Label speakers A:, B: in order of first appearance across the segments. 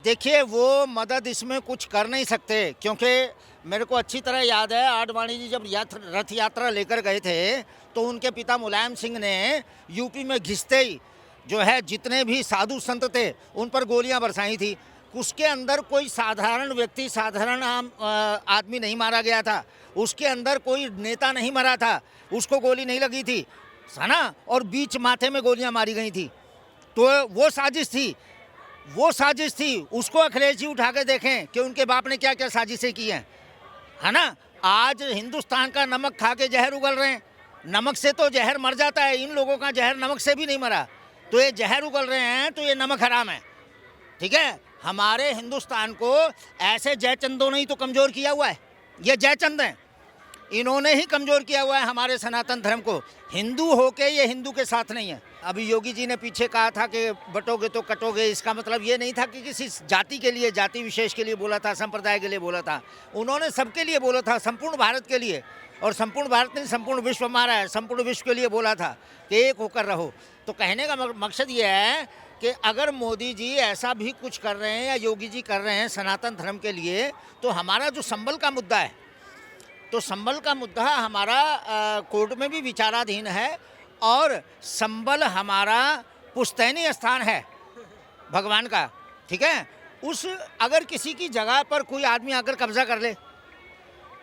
A: देखिए, वो मदद इसमें कुछ कर नहीं सकते, क्योंकि मेरे को अच्छी तरह याद है आडवाणी जी जब रथ यात्रा लेकर गए थे तो उनके पिता मुलायम सिंह ने यूपी में घिसते ही जो है जितने भी साधु संत थे उन पर गोलियां बरसाई थी। उसके अंदर कोई साधारण व्यक्ति, साधारण आम आदमी नहीं मारा गया था, उसके अंदर कोई नेता नहीं मरा था, उसको गोली नहीं लगी थी, है ना, और बीच माथे में गोलियां मारी गई थी। तो वो साजिश थी, वो साजिश थी। उसको अखिलेश जी उठा के देखें कि उनके बाप ने क्या क्या साजिशें की हैं, है ना। आज हिंदुस्तान का नमक खा के जहर उगल रहे हैं। नमक से तो जहर मर जाता है, इन लोगों का जहर नमक से भी नहीं मरा, तो ये जहर उगल रहे हैं, तो ये नमक हराम है। ठीक है, हमारे हिंदुस्तान को ऐसे जयचंदों ने ही तो कमज़ोर किया हुआ है। ये जयचंद हैं, इन्होंने ही कमज़ोर किया हुआ है हमारे सनातन धर्म को। हिंदू होके ये हिंदू के साथ नहीं है। अभी योगी जी ने पीछे कहा था कि बटोगे तो कटोगे, इसका मतलब ये नहीं था कि किसी जाति के लिए, जाति विशेष के लिए बोला था, संप्रदाय के लिए बोला था। उन्होंने सबके लिए बोला था, संपूर्ण भारत के लिए। और संपूर्ण भारत नहीं, संपूर्ण विश्व हमारा है, संपूर्ण विश्व के लिए बोला था कि एक होकर रहो। तो कहने का मकसद ये है कि अगर मोदी जी ऐसा भी कुछ कर रहे हैं या योगी जी कर रहे हैं सनातन धर्म के लिए, तो हमारा जो संबल का मुद्दा है, तो संबल का मुद्दा हमारा कोर्ट में भी विचाराधीन है। और संबल हमारा पुश्तैनी स्थान है भगवान का। ठीक है, उस अगर किसी की जगह पर कोई आदमी आकर कब्जा कर ले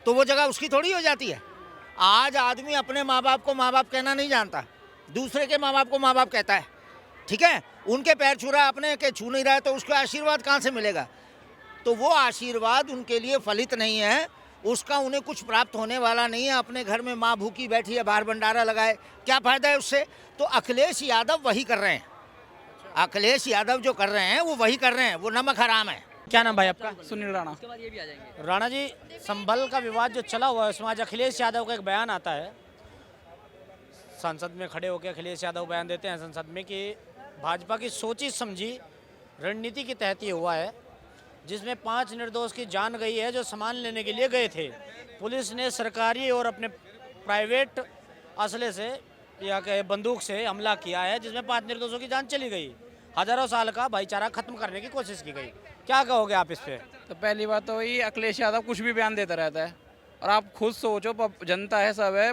A: तो वो जगह उसकी थोड़ी हो जाती है। आज आदमी अपने माँ बाप को माँ बाप कहना नहीं जानता, दूसरे के माँ बाप को माँ बाप कहता है। ठीक है, उनके पैर छू रहा है, अपने के छू नहीं रहा है, तो उसको आशीर्वाद कहाँ से मिलेगा। तो वो आशीर्वाद उनके लिए फलित नहीं है, उसका उन्हें कुछ प्राप्त होने वाला नहीं है। अपने घर में माँ भूखी बैठी है, बाहर भंडारा लगाए, क्या फ़ायदा है उससे। तो अखिलेश यादव वही कर रहे हैं, अखिलेश यादव जो कर रहे हैं वो वही कर रहे हैं, वो नमक हराम है।
B: क्या नाम भाई आपका?
C: सुनील राणा।
B: उसके बाद ये भी आ जाएंगे।
C: राणा जी, संभल का विवाद जो चला हुआ है उसमें आज अखिलेश यादव का एक बयान आता है, संसद में खड़े होकर अखिलेश यादव बयान देते हैं संसद में कि भाजपा की सोची समझी रणनीति के तहत ये हुआ है, जिसमें 5 निर्दोष की जान गई है जो सामान लेने के लिए गए थे। पुलिस ने सरकारी और अपने प्राइवेट असले से या के बंदूक से हमला किया है, जिसमें 5 निर्दोषों की जान चली गई। हजारों साल का भाईचारा खत्म करने की कोशिश की गई। क्या कहोगे आप इस पे?
B: तो पहली बात तो ये अखिलेश यादव कुछ भी बयान देता रहता है, और आप खुद सोचो, जनता है, सब है,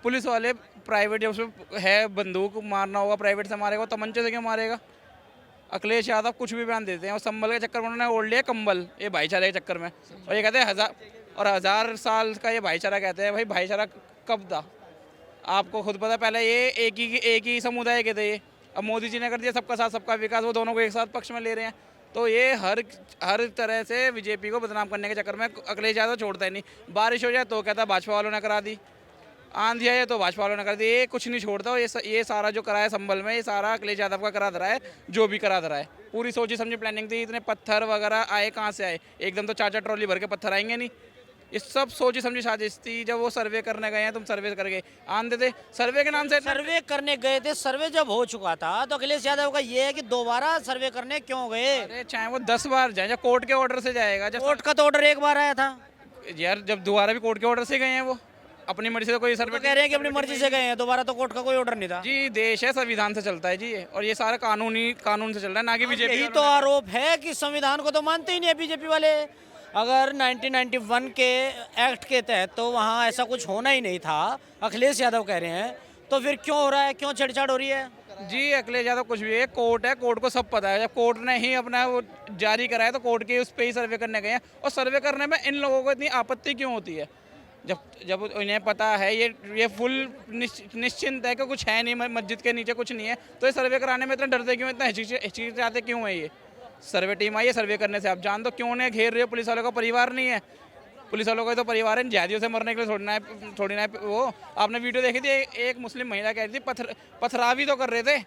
B: पुलिस वाले प्राइवेट जब उसमें है बंदूक, मारना होगा प्राइवेट से मारेगा, तमंचे से क्यों मारेगा। अखिलेश यादव कुछ भी बयान देते हैं, और संभल के चक्कर में उन्होंने ओढ़ लिया कंबल, ये भाईचारे के चक्कर में। और ये कहते हैं 1000 साल का ये भाईचारा कहते हैं। भाई भाईचारा कब था? आपको खुद पता, पहले ये एक ही समुदाय के थे। ये अब मोदी जी ने कर दिया सबका साथ सबका विकास, वो दोनों को एक साथ पक्ष में ले रहे हैं। तो ये हर तरह से बीजेपी को बदनाम करने के चक्कर में अखिलेश यादव छोड़ता ही नहीं। बारिश हो जाए तो कहता है भाजपा वालों ने करा दी, आंधी आए तो भाजपा वालों ने कर दी। ये कुछ नहीं छोड़ता। ये सारा जो करा है संभल में, ये सारा अखिलेश यादव का करा धरा है, जो भी करा धरा है। पूरी सोची समझी प्लानिंग थी। इतने पत्थर वगैरह आए कहाँ से आए? एकदम तो 4 ट्रॉली भर के पत्थर आएंगे नहीं। ये सब सोची समझी साजिश थी। जब वो सर्वे करने गए हैं, तुम सर्वे करके आन देते, सर्वे के नाम से
C: सर्वे करने गए थे, सर्वे जब हो चुका था तो अखिलेश यादव का ये है कि दोबारा सर्वे करने क्यों गए?
B: अरे चाहे वो 10 बार जाए, जब कोर्ट के ऑर्डर से जाएगा। जब
C: कोर्ट का तो ऑर्डर एक बार आया था
B: यार, जब दोबारा भी कोर्ट के ऑर्डर से गए हैं, वो अपनी मर्जी से कोई सर्वे
C: कह रहे हैं कि अपनी मर्जी से गए हैं, दोबारा तो कोर्ट का कोई ऑर्डर नहीं था।
B: जी, देश है, संविधान से चलता है जी, और ये सारा कानून से चल रहा है, ना कि बीजेपी।
C: यही तो आरोप है कि संविधान को तो मानते ही नहीं है बीजेपी वाले। अगर 1991 के एक्ट के तहत तो वहाँ ऐसा कुछ होना ही नहीं था, अखिलेश यादव कह रहे हैं, तो फिर क्यों हो रहा है, क्यों छेड़छाड़ हो रही है?
B: जी, अखिलेश यादव कुछ भी है, कोर्ट है, कोर्ट को सब पता है। जब कोर्ट ने ही अपना वो जारी कराया तो कोर्ट के उस पर ही सर्वे करने गए हैं। और सर्वे करने में इन लोगों को इतनी आपत्ति क्यों होती है? जब इन्हें पता है, ये फुल निश्चिंत है कि कुछ है नहीं, मस्जिद के नीचे कुछ नहीं है, तो ये सर्वे कराने में इतना डरते क्यों, इतना हिचकिचाते क्यों है? ये सर्वे टीम आई है सर्वे करने से, आप जान दो क्यों नहीं घेर रहे हो? पुलिस वालों का परिवार नहीं है, पुलिस वालों का तो परिवार है, जहादियों से मरने के लिए थोड़ी ना है। वो आपने वीडियो देखी थी, एक मुस्लिम महिला कह रही थी पथरावी तो कर रहे थे,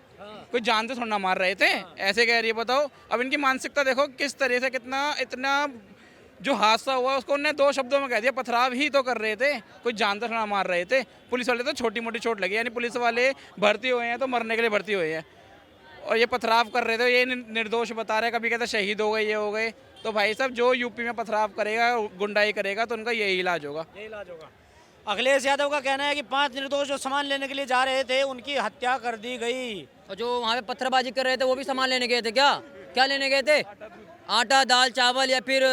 B: कोई जान तो थोड़ा ना मार रहे थे, ऐसे कह रही है। बताओ, अब इनकी मानसिकता देखो किस तरह से, इतना जो हादसा हुआ उसको उन्होंने 2 शब्दों में कह दिया, पथराव ही तो कर रहे थे, कोई जान तो थोड़ा मार रहे थे। पुलिस वाले तो छोटी मोटी चोट लगी, यानी पुलिस वाले भर्ती हुए हैं तो मरने के लिए भर्ती हुए हैं, और ये पथराव कर रहे थे, ये निर्दोष बता रहे, कभी कहते शहीद हो गए, ये हो गए। तो भाई साहब, जो यूपी में पथराव करेगा, गुंडाई करेगा, तो उनका यही इलाज होगा।
C: अखिलेश यादव का कहना है कि 5 निर्दोष जो सामान लेने के लिए जा रहे थे उनकी हत्या कर दी गई।
D: और जो वहाँ पे पत्थरबाजी कर रहे थे वो भी सामान लेने गए थे। क्या लेने गए थे? आटा दाल चावल या फिर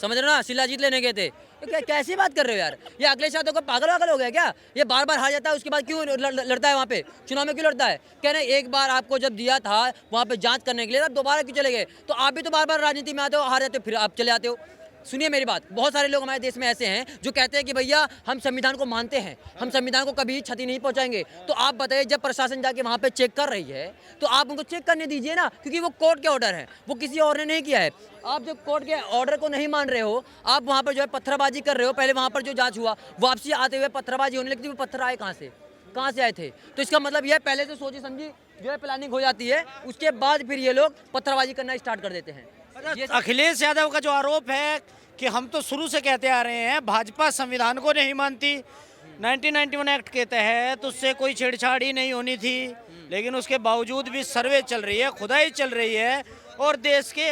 D: समझ रहे हो ना शिलाजीत लेने गए थे। तो कैसी बात कर रहे हो यार? ये अखिलेश यादव को पागल वागल हो गया क्या? ये बार बार हार जाता है, उसके बाद क्यों लड़ता है? वहाँ पे चुनाव में क्यों लड़ता है? कह रहे एक बार आपको जब दिया था वहाँ पे जांच करने के लिए, आप दोबारा क्यों चले गए? तो आप भी तो बार बार राजनीति में आते हो, हार जाते हो, फिर आप चले आते हो। सुनिए मेरी बात, बहुत सारे लोग हमारे देश में ऐसे हैं जो कहते हैं कि भैया हम संविधान को मानते हैं, हम संविधान को कभी क्षति नहीं पहुंचाएंगे। तो आप बताइए, जब प्रशासन जाके वहाँ पे चेक कर रही है तो आप उनको चेक करने दीजिए ना, क्योंकि वो कोर्ट के ऑर्डर है, वो किसी और ने नहीं किया है। आप जब कोर्ट के ऑर्डर को नहीं मान रहे हो, आप वहाँ पर जो है पत्थरबाजी कर रहे हो। पहले वहाँ पर जो जाँच हुआ, वापसी आते हुए पत्थरबाजी होने लगती, वो पत्थर आए कहाँ से, कहाँ से आए थे? तो इसका मतलब यह पहले से सोची समझी जो है प्लानिंग हो जाती है, उसके बाद फिर ये लोग पत्थरबाजी करना स्टार्ट कर देते हैं।
C: अखिलेश यादव का जो आरोप है कि हम तो शुरू से कहते आ रहे हैं भाजपा संविधान को नहीं मानती, 1991 एक्ट के तहत उससे कोई छेड़छाड़ ही नहीं होनी थी, लेकिन उसके बावजूद भी सर्वे चल रही है, खुदाई चल रही है, और देश के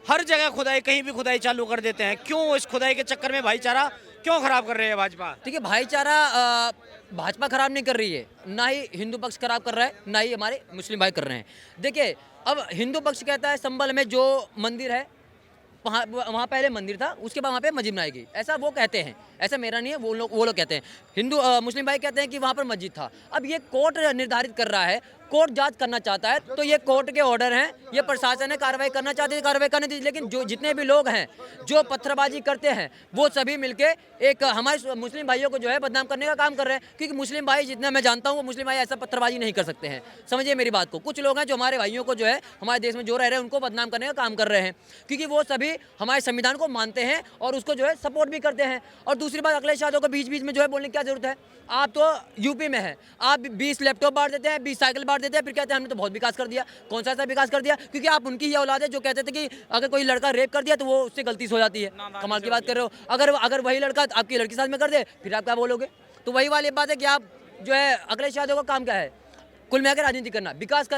C: हर जगह खुदाई, कहीं भी खुदाई चालू कर देते हैं। क्यों इस खुदाई के चक्कर में भाईचारा क्यों खराब कर रही है भाजपा?
D: देखिए, भाईचारा भाजपा खराब नहीं कर रही है, ना ही हिंदू पक्ष खराब कर रहा है, ना ही हमारे मुस्लिम भाई कर रहे हैं। देखिए, अब हिंदू पक्ष कहता है संभल में जो मंदिर है वहाँ पहले मंदिर था, उसके बाद वहाँ पे मस्जिद बनाई गई, ऐसा वो कहते हैं, ऐसा मेरा नहीं है, वो लोग कहते हैं। हिंदू मुस्लिम भाई कहते हैं कि वहाँ पर मस्जिद था। अब ये कोर्ट निर्धारित कर रहा है, कोर्ट जांच करना चाहता है, तो ये कोर्ट के ऑर्डर हैं, ये प्रशासन है, कार्रवाई करना चाहते हैं, कार्रवाई करने दीजिए। लेकिन जो जितने भी लोग हैं जो पत्थरबाजी करते हैं, वो सभी मिलके एक हमारे मुस्लिम भाइयों को जो है बदनाम करने का काम कर रहे हैं। क्योंकि मुस्लिम भाई, जितना मैं जानता हूँ, वो मुस्लिम भाई ऐसा पत्थरबाजी नहीं कर सकते हैं। समझिए मेरी बात को। कुछ लोग हैं जो हमारे भाइयों को जो है हमारे देश में जो रह रहे हैं उनको बदनाम करने का काम कर रहे हैं, क्योंकि वो सभी हमारे संविधान को मानते हैं और उसको जो है सपोर्ट भी करते हैं। और दूसरी बात, अखिलेश यादव को बीच बीच में जो है बोलने की क्या जरूरत है? आप तो यूपी में है, आप 20 लैपटॉप बांट देते हैं, 20 साइकिल बांट देते हैं, फिर कहते हैं हमने तो बहुत विकास कर दिया। कौन सा ऐसा विकास कर दिया? क्योंकि आप उनकी ये औलाद है जो कहते थे कि अगर कोई लड़का रेप कर दिया तो वो उससे गलती से हो जाती है। कमाल की बात कर रहे हो। अगर वही लड़का आपकी लड़की साथ में कर दे, फिर आप क्या बोलोगे? तो वही वाली बात है कि आप जो है अखिलेश यादव का काम क्या है? कुल मिलाकर राजनीति करना, विकास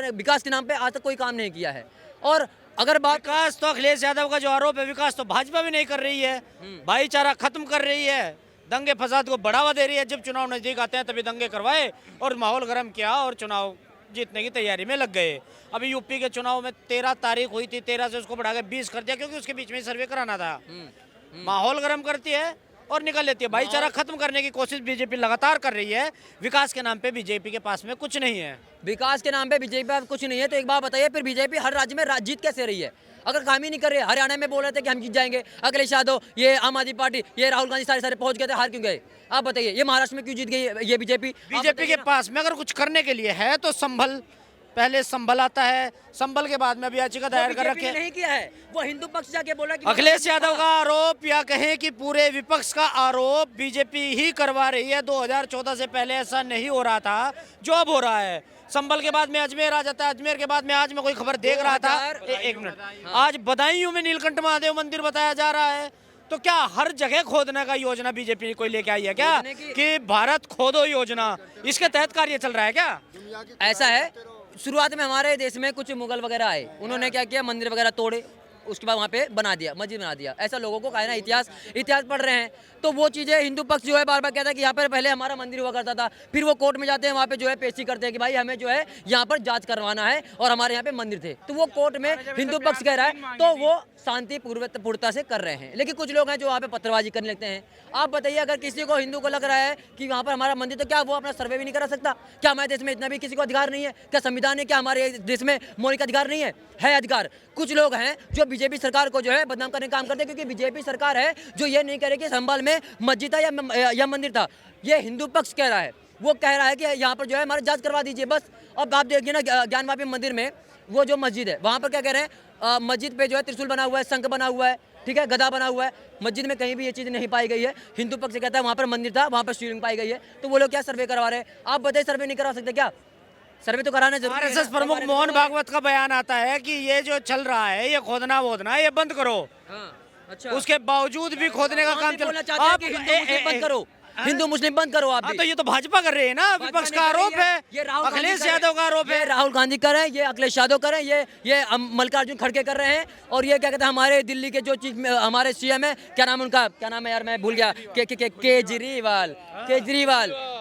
D: के नाम पे आज तक कोई काम नहीं किया है। और अगर बात
C: विकास तो अखिलेश यादव का जो आरोप है, विकास तो भाजपा भी नहीं कर रही है, भाईचारा खत्म कर रही है, दंगे फसाद को बढ़ावा दे रही है। जब चुनाव नजदीक आते हैं तभी दंगे करवाए और माहौल गर्म किया और चुनाव जीतने की तैयारी में लग गए। अभी यूपी के चुनाव में 13 तारीख हुई थी, 13 से उसको बढ़ा के 20 कर दिया, क्योंकि उसके बीच में सर्वे कराना था। माहौल गर्म करती है और निकल लेती है। भाईचारा खत्म करने की कोशिश बीजेपी लगातार कर रही है। विकास के नाम पे बीजेपी के पास में कुछ नहीं है।
D: विकास के नाम पे बीजेपी पास कुछ नहीं है, तो एक बात बताइए, फिर बीजेपी हर राज्य में जीत कैसे रही है? अगर काम ही नहीं कर रहे, हरियाणा में बोल रहे थे कि हम जीत जाएंगे, अखिलेश यादव, ये आम आदमी पार्टी, ये राहुल गांधी सारे पहुंच गए थे, हार क्यों गए? आप बताइए, ये महाराष्ट्र में क्यों जीत गई ये बीजेपी?
C: बीजेपी के पास में अगर कुछ करने के लिए है तो संभल, पहले संभल आता है, संभल के बाद में अभी याचिका दायर कर रखे।
D: नहीं किया है, वो हिंदू पक्ष जाके बोला कि
C: अखिलेश यादव का आरोप, या कहें कि पूरे विपक्ष का आरोप बीजेपी ही करवा रही है। 2014 से पहले ऐसा नहीं हो रहा था जो अब हो रहा है। संभल के बाद में अजमेर आ जाता है, अजमेर के बाद में आज मैं कोई खबर देख रहा था, एक मिनट, आज बदायूं में नीलकंठ महादेव मंदिर बताया जा रहा है। तो क्या हर जगह खोदने का योजना बीजेपी कोई लेके आई है क्या? कि भारत खोदो योजना, इसके तहत कार्य चल रहा है क्या?
D: ऐसा है, शुरुआत में हमारे देश में कुछ मुगल वगैरह आए, उन्होंने क्या किया, मंदिर वगैरह तोड़े, उसके बाद वहाँ पे बना दिया, मस्जिद बना दिया। ऐसा लोगों को कहना, इतिहास पढ़ रहे हैं, तो वो चीज़ें हिंदू पक्ष जो है बार बार कहता है कि यहाँ पर पहले हमारा मंदिर हुआ करता था, फिर वो कोर्ट में जाते हैं, वहाँ पे जो है पेशी करते हैं कि भाई हमें जो है यहाँ पर जांच करवाना है और हमारे यहाँ पे मंदिर थे। तो वो कोर्ट में हिंदू पक्ष कह रहा है, तो वो शांति पूर्णता से कर रहे हैं। लेकिन कुछ लोग हैं जो वहाँ पे पत्थरबाजी करने लगते हैं। आप बताइए, अगर किसी को हिंदू को लग रहा है कि वहाँ पर हमारा मंदिर, तो क्या वो अपना सर्वे भी नहीं करा सकता? क्या हमारे देश में इतना भी किसी को अधिकार नहीं है? क्या संविधान है, क्या हमारे देश में मौलिक अधिकार नहीं है? है अधिकार। कुछ लोग हैं जो बीजेपी सरकार को जो है बदनाम करने का काम करते हैं, क्योंकि बीजेपी सरकार है जो ये नहीं कह रही कि संभल में मस्जिद था या मंदिर था। ये हिंदू पक्ष कह रहा है, वो कह रहा है कि यहाँ पर जो है हमारी जांच करवा दीजिए बस। अब आप देखिए ना, ज्ञानवापी मंदिर में वो जो मस्जिद है, वहाँ पर क्या कह रहे हैं, मस्जिद पे जो है त्रिशूल बना हुआ है, शंख बना हुआ है, ठीक है, गदा बना हुआ है। मस्जिद में कहीं भी ये चीज़ नहीं पाई गई है। हिंदू पक्ष कहता है वहाँ पर मंदिर था, वहाँ पर शिवलिंग पाई गई है। तो वो लोग क्या सर्वे करवा रहे हैं? आप बताइए, सर्वे नहीं करा सकते क्या? सर्वे तो कराना जरूरी है।
C: आरएसएस प्रमुख मोहन भागवत का बयान आता है कि ये जो चल रहा है, ये खोदना वोदना, ये बंद करो।
D: अच्छा,
C: उसके बावजूद भी खोदने का काम चल रहा है।
D: आप बंद करो, हिंदू मुस्लिम बंद करो। आप
C: तो ये तो भाजपा कर रहे हैं ना, विपक्ष का आरोप है, अखिलेश यादव का आरोप है।
D: राहुल गांधी कर रहे हैं, ये अखिलेश यादव कर रहे हैं, ये मल्लिकार्जुन खड़गे कर रहे हैं, और ये क्या कहते हैं, हमारे दिल्ली के जो चीफ हमारे सीएम है, क्या नाम है उनका, क्या नाम है यार, मैं भूल गया, केजरीवाल।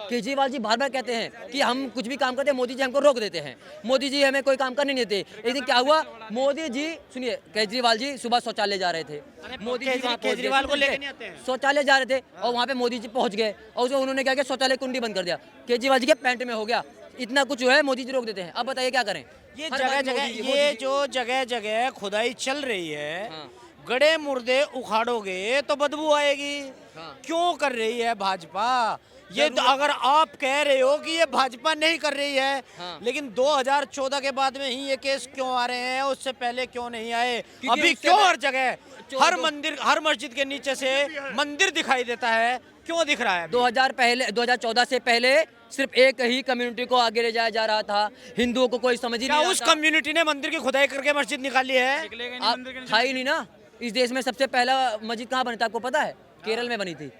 D: केजरीवाल जी बार बार कहते हैं कि हम कुछ भी काम करते हैं मोदी जी हमको रोक देते हैं, मोदी जी हमें कोई काम करने नहीं देते। एक दिन क्या हुआ, मोदी जी सुनिए, केजरीवाल जी सुबह शौचालय जा रहे थे, मोदी जी वहाँ पहुंच गए,
C: केजरीवाल को लेके नहीं आते हैं।
D: शौचालय जा रहे थे और वहाँ पे मोदी जी पहुंच गए और उसको उन्होंने क्या किया, शौचालय कुंडी बंद कर दिया, केजरीवाल जी के पैंट में हो गया। इतना कुछ जो है मोदी जी रोक देते हैं। अब बताइए क्या करें।
C: ये
D: हर
C: जगह
D: बार
C: जगह
D: मोदी जी,
C: ये
D: मोदी जी।
C: जो जगह जगह खुदाई चल रही है,
D: हाँ।
C: गड़े मुर्दे उखाड़ोगे तो बदबू आएगी।
D: हाँ।
C: क्यों कर रही है भाजपा ये? तो अगर आप कह रहे हो कि ये भाजपा नहीं कर रही है,
D: हाँ।
C: लेकिन 2014 के बाद में ही ये केस क्यों आ रहे हैं, उससे पहले क्यों नहीं आए?
D: क्योंकि
C: अभी
D: उससे
C: क्यों
D: पहले-
C: हर जगह हर मंदिर, हर मस्जिद के नीचे से मंदिर दिखाई देता है, क्यों दिख रहा है?
D: 2014 से पहले सिर्फ एक ही कम्युनिटी को आगे ले जाया जा रहा था, हिंदुओं को कोई समझ ही
C: क्या
D: नहीं
C: उस
D: आता।
C: कम्युनिटी ने मंदिर की खुदाई करके मस्जिद निकाली है?
B: निकलेगा नहीं
D: आप
B: मंदिर के नीचे।
D: था ही नहीं ना। इस देश में सबसे पहला मस्जिद कहाँ बनी था आपको पता है? केरल में बनी थी।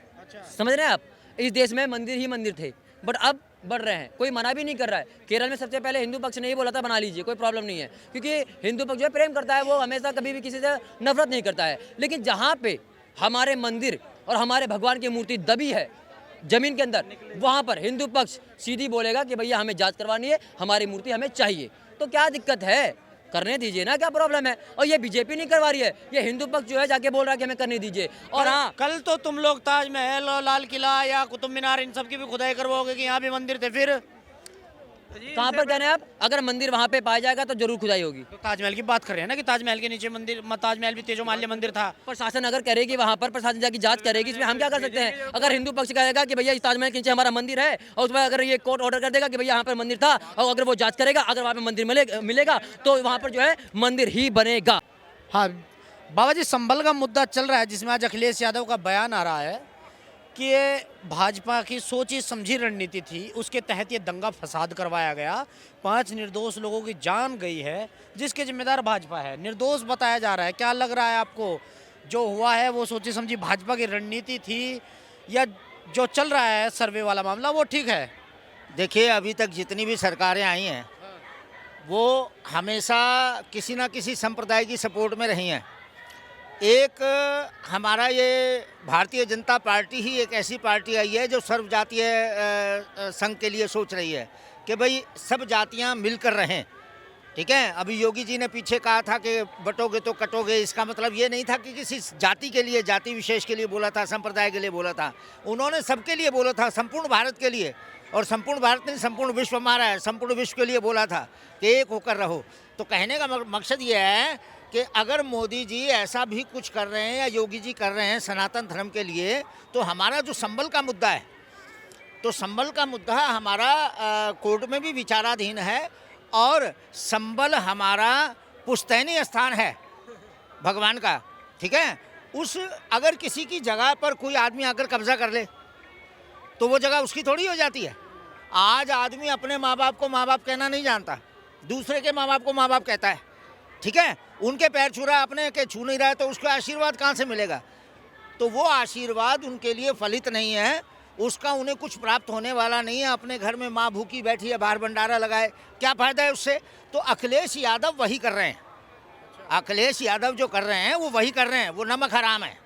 D: समझ रहे हैं आप? इस देश में मंदिर ही मंदिर थे, बट अब बढ़ रहे हैं, कोई मना भी नहीं कर रहा है। केरल में सबसे पहले हिंदू पक्ष ने ही बोला था बना लीजिए, कोई प्रॉब्लम नहीं है, क्योंकि हिंदू पक्ष जो है प्रेम करता है, वो हमेशा कभी भी किसी से नफरत नहीं करता है। लेकिन जहाँ पे हमारे मंदिर और हमारे भगवान की मूर्ति दबी है जमीन के अंदर, वहाँ पर हिंदू पक्ष सीधी बोलेगा कि भैया हमें जांच करवानी है, हमारी मूर्ति हमें चाहिए। तो क्या दिक्कत है, करने दीजिए ना, क्या प्रॉब्लम है? और ये बीजेपी नहीं करवा रही है, ये हिंदू पक्ष जो है जाके बोल रहा है कि हमें करने दीजिए। और हाँ,
C: कल तो तुम लोग ताजमहल और लाल किला या कुतुब मीनार इन सब की भी खुदाई करवाओगे कि यहाँ भी मंदिर थे, फिर
D: कहाँ पर कहने हैं आप? अगर मंदिर वहाँ पे पाया जाएगा तो जरूर खुदाई होगी।
C: तो ताजमहल की बात कर रहे हैं ना कि ताजमहल के नीचे मंदिर, ताजमहल भी तेजोमाल्य मंदिर था।
D: प्रशासन अगर करेगी, वहाँ पर प्रशासन जाके जांच करेगी, इसमें हम क्या कर सकते हैं? अगर हिंदू पक्ष कहेगा कि भैया इस ताजमहल के नीचे हमारा मंदिर है, और उसमें अगर ये कोर्ट ऑर्डर कर देगा कि भैया यहाँ पर मंदिर था, और अगर वो जांच करेगा, अगर वहाँ पे मंदिर मिलेगा तो वहाँ पर जो है मंदिर ही बनेगा।
C: हाँ बाबा जी, संभल का मुद्दा चल रहा है जिसमें आज अखिलेश यादव का बयान आ रहा है कि ये भाजपा की सोची समझी रणनीति थी, उसके तहत ये दंगा फसाद करवाया गया, 5 निर्दोष लोगों की जान गई है, जिसके जिम्मेदार भाजपा है, निर्दोष बताया जा रहा है। क्या लग रहा है आपको, जो हुआ है वो सोची समझी भाजपा की रणनीति थी, या जो चल रहा है सर्वे वाला मामला वो ठीक है?
A: देखिए, अभी तक जितनी भी सरकारें आई हैं वो हमेशा किसी ना किसी संप्रदाय की सपोर्ट में रही हैं। एक हमारा ये भारतीय जनता पार्टी ही एक ऐसी पार्टी आई है जो सर्व जातीय संघ के लिए सोच रही है कि भाई सब जातियां मिलकर रहें। ठीक है, अभी योगी जी ने पीछे कहा था कि बटोगे तो कटोगे, इसका मतलब ये नहीं था कि किसी जाति के लिए, जाति विशेष के लिए बोला था, संप्रदाय के लिए बोला था, उन्होंने सबके लिए बोला था, संपूर्ण भारत के लिए। और संपूर्ण भारत नहीं, संपूर्ण विश्व हमारा है, संपूर्ण विश्व के लिए बोला था कि एक होकर रहो। तो कहने का मकसद ये है कि अगर मोदी जी ऐसा भी कुछ कर रहे हैं या योगी जी कर रहे हैं सनातन धर्म के लिए, तो हमारा जो संभल का मुद्दा है, तो संभल का मुद्दा हमारा कोर्ट में भी विचाराधीन है, और संभल हमारा पुश्तैनी स्थान है भगवान का। ठीक है, उस अगर किसी की जगह पर कोई आदमी आकर कब्जा कर ले तो वो जगह उसकी थोड़ी हो जाती है। आज आदमी अपने माँ बाप को माँ बाप कहना नहीं जानता, दूसरे के माँ बाप को माँ बाप कहता है। ठीक है, उनके पैर छू रहा है, अपने के छू नहीं रहा है, तो उसको आशीर्वाद कहाँ से मिलेगा? तो वो आशीर्वाद उनके लिए फलित नहीं है, उसका उन्हें कुछ प्राप्त होने वाला नहीं है। अपने घर में माँ भूखी बैठी है, बाहर भंडारा लगाए, क्या फ़ायदा है उससे? तो अखिलेश यादव वही कर रहे हैं। अखिलेश यादव जो कर रहे हैं वो वही कर रहे हैं, वो नमक हराम है।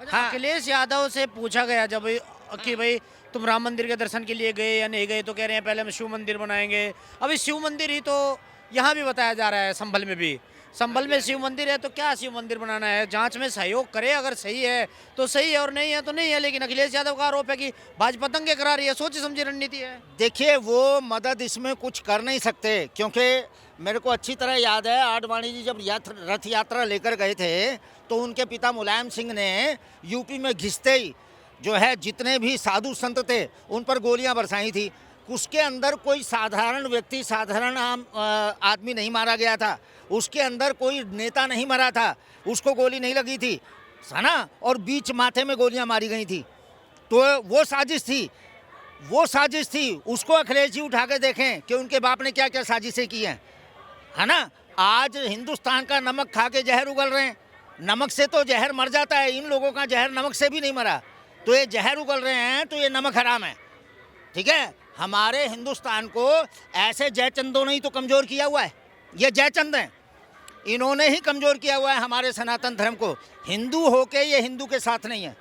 A: हाँ।
C: अखिलेश यादव से पूछा गया जब कि भाई तुम राम मंदिर के दर्शन के लिए गए या नहीं गए, तो कह रहे हैं पहले हम शिव मंदिर बनाएंगे। अभी शिव मंदिर ही तो यहाँ भी बताया जा रहा है, संभल में भी, संभल में शिव मंदिर है, तो क्या शिव मंदिर बनाना है? जांच में सहयोग करे, अगर सही है तो सही है और नहीं है तो नहीं है। लेकिन अखिलेश यादव का आरोप है कि भाजपा दंगे करा रही है, सोची समझी रणनीति है।
A: देखिए, वो मदद इसमें कुछ कर नहीं सकते, क्योंकि मेरे को अच्छी तरह याद है आडवाणी जी जब रथ यात्रा लेकर गए थे तो उनके पिता मुलायम सिंह ने यूपी में घिसते ही जो है जितने भी साधु संत थे उन पर गोलियां बरसाई थी। उसके अंदर कोई साधारण व्यक्ति, साधारण आम आदमी नहीं मारा गया था, उसके अंदर कोई नेता नहीं मरा था, उसको गोली नहीं लगी थी, है ना, और बीच माथे में गोलियां मारी गई थी। तो वो साजिश थी, वो साजिश थी। उसको अखिलेश जी उठा के देखें कि उनके बाप ने क्या क्या साजिशें की हैं, है ना। आज हिंदुस्तान का नमक खा के जहर उगल रहे हैं, नमक से तो जहर मर जाता है, इन लोगों का जहर नमक से भी नहीं मरा, तो ये जहर उगल रहे हैं, तो ये नमक हराम है। ठीक है, हमारे हिंदुस्तान को ऐसे जयचंदों ने ही तो कमज़ोर किया हुआ है, ये जयचंद हैं, इन्होंने ही कमज़ोर किया हुआ है हमारे सनातन धर्म को। हिंदू होके ये हिंदू के साथ नहीं है।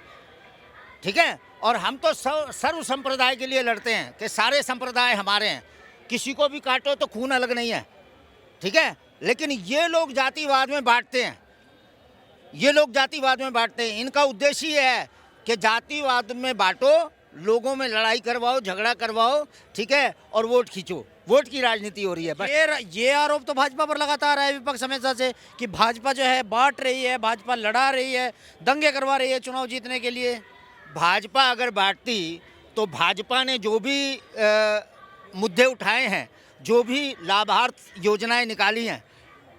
A: ठीक है। और हम तो सर्व संप्रदाय के लिए लड़ते हैं कि सारे संप्रदाय हमारे हैं, किसी को भी काटो तो खून अलग नहीं है, ठीक है। लेकिन ये लोग जातिवाद में बांटते हैं, ये लोग जातिवाद में बांटते हैं। इनका उद्देश्य ये है कि जातिवाद में बांटो, लोगों में लड़ाई करवाओ, झगड़ा करवाओ, ठीक है, और वोट खींचो। वोट की राजनीति हो रही है बस।
C: ये आरोप तो भाजपा पर लगातार है विपक्ष हमेशा से कि भाजपा जो है बांट रही है, भाजपा लड़ा रही है, दंगे करवा रही है चुनाव जीतने के लिए।
A: भाजपा अगर बांटती तो भाजपा ने जो भी मुद्दे उठाए हैं, जो भी लाभार्थ योजनाएं निकाली हैं,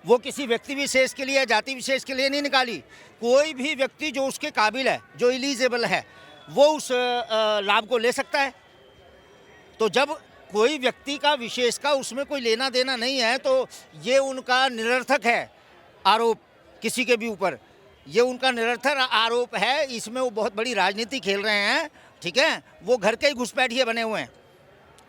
A: वो किसी व्यक्ति विशेष के लिए, जाति विशेष के लिए नहीं निकाली। कोई भी व्यक्ति जो उसके काबिल है, जो एलिजिबल है, वो उस लाभ को ले सकता है। तो जब कोई व्यक्ति का विशेष का उसमें कोई लेना देना नहीं है, तो ये उनका निरर्थक है आरोप किसी के भी ऊपर, ये उनका निरर्थक आरोप है। इसमें वो बहुत बड़ी राजनीति खेल रहे हैं, ठीक है। वो घर के ही घुसपैठिए बने हुए हैं,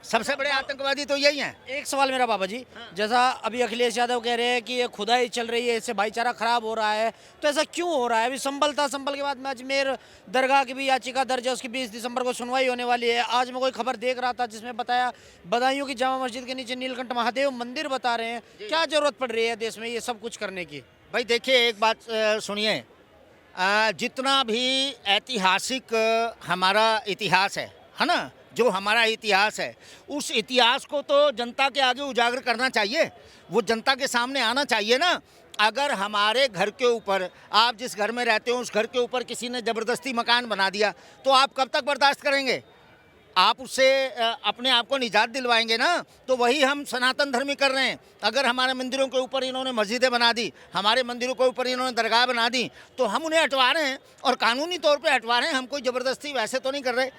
A: सबसे बड़े आतंकवादी तो यही हैं।
C: एक सवाल मेरा बाबा जी, जैसा अभी अखिलेश यादव कह रहे हैं कि ये खुदाई चल रही है, इससे भाईचारा खराब हो रहा है, तो ऐसा क्यों हो रहा है? अभी संभल था, संभल के बाद में अजमेर दरगाह की भी याचिका दर्ज है, उसकी 20 दिसंबर को सुनवाई होने वाली है। आज मैं कोई खबर देख रहा था जिसमें बताया बदायूं की जामा मस्जिद के नीचे नीलकंठ महादेव मंदिर बता रहे हैं। क्या जरूरत पड़ रही है देश में ये सब कुछ करने की?
A: भाई देखिए, एक बात सुनिए, जितना भी ऐतिहासिक हमारा इतिहास है ना, जो हमारा इतिहास है, उस इतिहास को तो जनता के आगे उजागर करना चाहिए, वो जनता के सामने आना चाहिए ना। अगर हमारे घर के ऊपर, आप जिस घर में रहते हो उस घर के ऊपर किसी ने ज़बरदस्ती मकान बना दिया, तो आप कब तक बर्दाश्त करेंगे? आप उससे अपने आप को निजात दिलवाएंगे ना। तो वही हम सनातन धर्मी कर रहे हैं। अगर हमारे मंदिरों के ऊपर इन्होंने मस्जिदें बना दी, हमारे मंदिरों के ऊपर इन्होंने दरगाह बना दी, तो हम उन्हें हटवा रहे हैं, और कानूनी तौर पे हटवा रहे हैं। हम कोई ज़बरदस्ती वैसे तो नहीं कर रहे,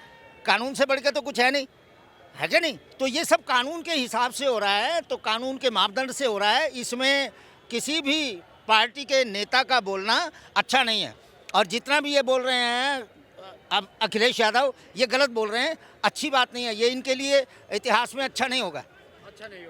A: कानून से बढ़ के तो कुछ है नहीं, है क्या नहीं? तो ये सब कानून के हिसाब से हो रहा है, तो कानून के मापदंड से हो रहा है। इसमें किसी भी पार्टी के नेता का बोलना अच्छा नहीं है। और जितना भी ये बोल रहे हैं अब अखिलेश यादव, ये गलत बोल रहे हैं, अच्छी बात नहीं है, ये इनके लिए इतिहास में अच्छा नहीं होगा।
C: अच्छा नहीं होगा।